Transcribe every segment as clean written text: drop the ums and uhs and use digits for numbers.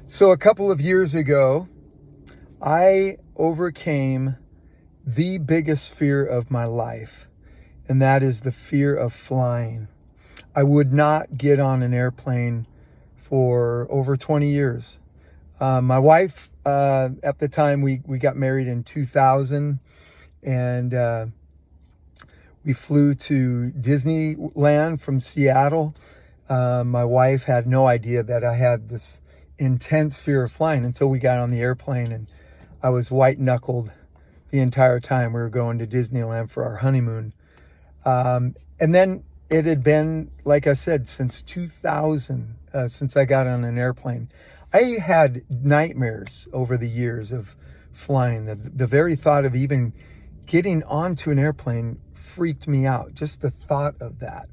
So a couple of years ago, I overcame the biggest fear of my life, and that is the fear of flying. I would not get on an airplane for over 20 years. My wife, at the time, we got married in 2000, and we flew to Disneyland from Seattle. My wife had no idea that I had this intense fear of flying until we got on the airplane, and I was white knuckled the entire time we were going to Disneyland for our honeymoon. And then it had been, like I said, since 2000, since I got on an airplane. I had nightmares over the years of flying. The very thought of even getting onto an airplane freaked me out. Just the thought of that.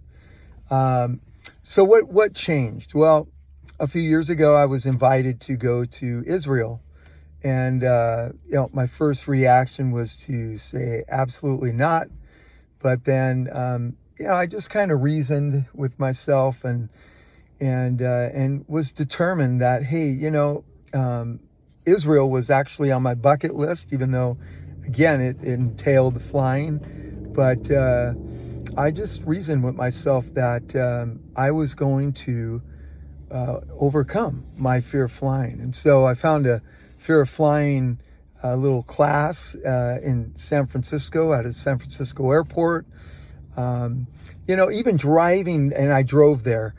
So what changed? Well, a few years ago, I was invited to go to Israel. And, my first reaction was to say, absolutely not. But then, I just kind of reasoned with myself and was determined that, hey, Israel was actually on my bucket list, even though, again, it entailed flying. But I just reasoned with myself that I was going to overcome my fear of flying. And so I found a fear of flying little class in San Francisco, at a San Francisco airport. Even driving, and I drove there,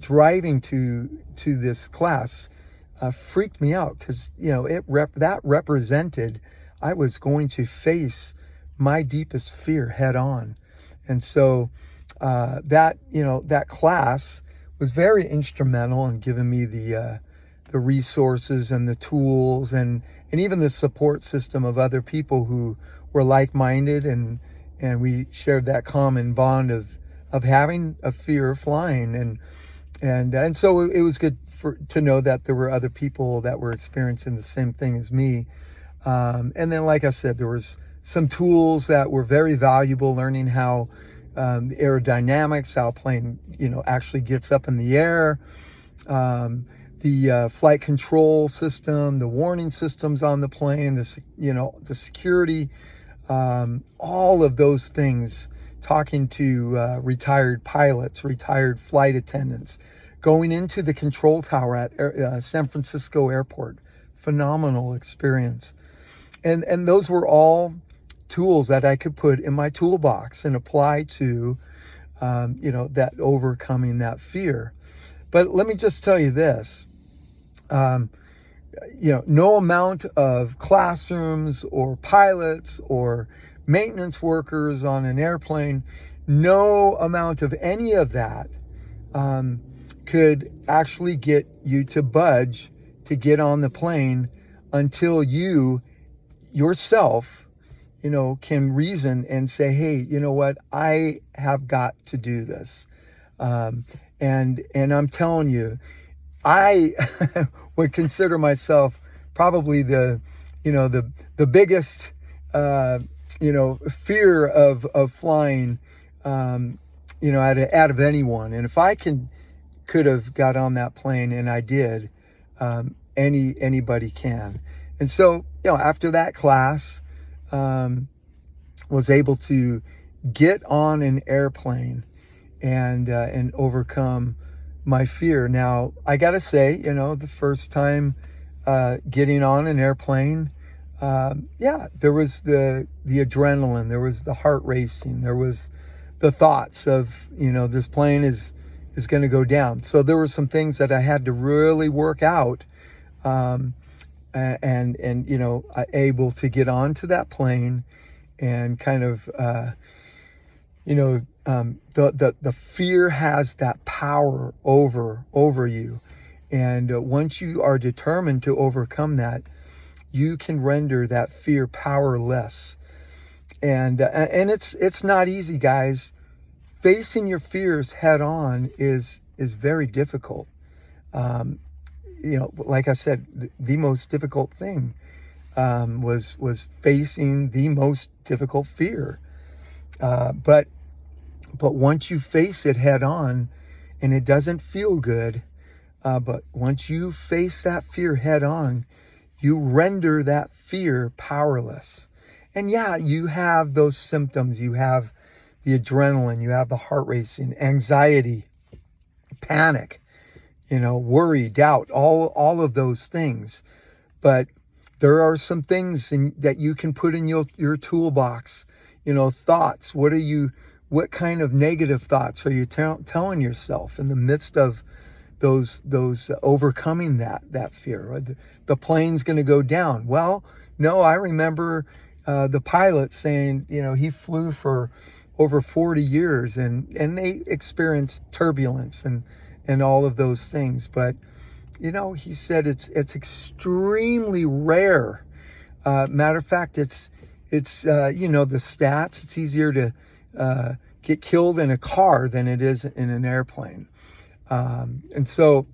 driving to this class freaked me out because, that represented I was going to face my deepest fear head on. And so that class was very instrumental in giving me the resources and the tools and even the support system of other people who were like-minded, and we shared that common bond of having a fear of flying, and so it was good to know that there were other people that were experiencing the same thing as me. And then, like I said, there was some tools that were very valuable, learning how the aerodynamics, how a plane, actually gets up in the air, the flight control system, the warning systems on the plane, the security, all of those things, talking to retired pilots, retired flight attendants, going into the control tower at San Francisco airport. Phenomenal experience. And those were all tools that I could put in my toolbox and apply to, that overcoming that fear. But let me just tell you this, no amount of classrooms or pilots or maintenance workers on an airplane, no amount of any of that could actually get you to budge to get on the plane until you yourself can reason and say, hey, you know what, I have got to do this. And I'm telling you, I would consider myself probably the biggest, fear of flying, out of anyone. And if I could have got on that plane, and I did, anybody can. And so, after that class, was able to get on an airplane and overcome my fear. Now, I got to say, the first time getting on an airplane, there was the adrenaline, there was the heart racing, there was the thoughts of, this plane is going to go down. So there were some things that I had to really work out, able to get onto that plane and kind of, the fear has that power over you. And once you are determined to overcome that, you can render that fear powerless. And it's not easy, guys. Facing your fears head on is very difficult. Like I said, the most difficult thing was facing the most difficult fear. But once you face it head on, and it doesn't feel good, But once you face that fear head on, you render that fear powerless. And yeah, you have those symptoms. You have the adrenaline, you have the heart racing, anxiety, panic, worry, doubt, all of those things. But there are some things that you can put in your toolbox, thoughts. What kind of negative thoughts are you telling yourself in the midst of those overcoming that fear? The plane's going to go down. Well, no, I remember the pilot saying, he flew for over 40 years and they experienced turbulence and all of those things. But, he said it's extremely rare. Matter of fact, it's the stats, it's easier to get killed in a car than it is in an airplane. And so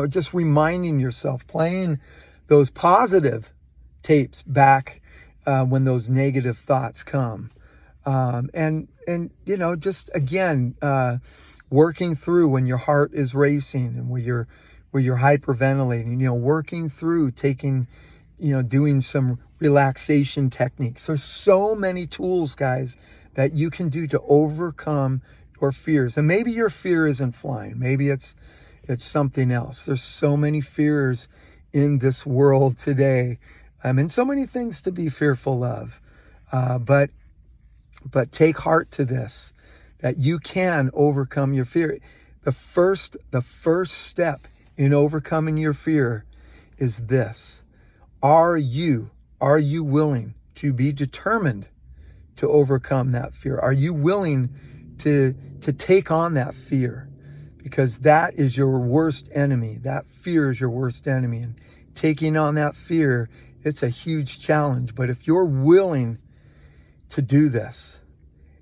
just reminding yourself, playing those positive tapes back when those negative thoughts come. And just again, working through when your heart is racing and where you're hyperventilating, working through taking, doing some relaxation techniques. There's so many tools, guys, that you can do to overcome your fears. And maybe your fear isn't flying. Maybe it's something else. There's so many fears in this world today. And so many things to be fearful of. But take heart to this, that you can overcome your fear. The first step in overcoming your fear is this. Are you willing to be determined to overcome that fear? Are you willing to take on that fear? Because that is your worst enemy. That fear is your worst enemy. And taking on that fear, it's a huge challenge. But if you're willing to do this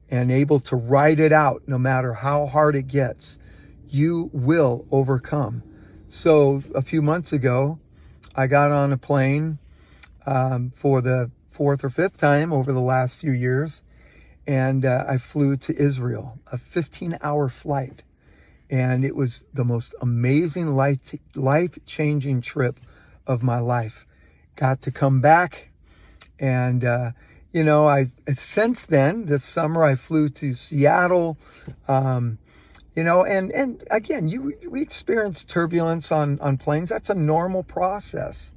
and able to ride it out no matter how hard it gets, you will overcome. So a few months ago, I got on a plane for the fourth or fifth time over the last few years, and I flew to Israel, a 15-hour flight. And it was the most amazing life-changing trip of my life. Got to come back, and I since then, this summer, I flew to Seattle, and again, we experience turbulence on planes. That's a normal process.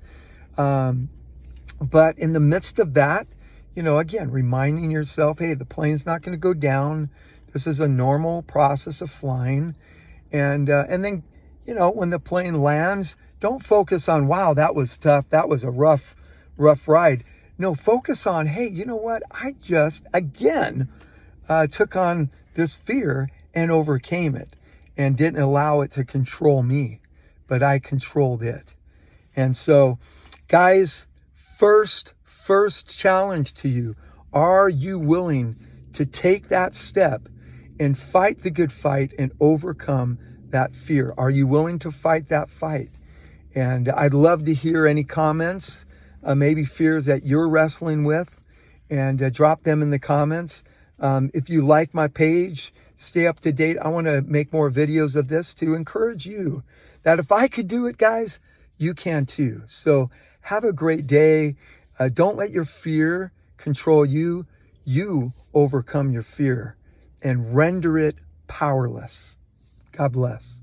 But in the midst of that, again, reminding yourself, hey, the plane's not going to go down. This is a normal process of flying. And then, when the plane lands, don't focus on, wow, that was tough. That was a rough ride. No, focus on, hey, you know what? I just, again, took on this fear and overcame it and didn't allow it to control me, but I controlled it. And so, guys, first challenge to you, are you willing to take that step and fight the good fight and overcome that fear? Are you willing to fight that fight? And I'd love to hear any comments, maybe fears that you're wrestling with, and drop them in the comments. If you like my page, stay up to date. I want to make more videos of this to encourage you that if I could do it, guys, you can too. So have a great day. Don't let your fear control you. You overcome your fear and render it powerless. God bless.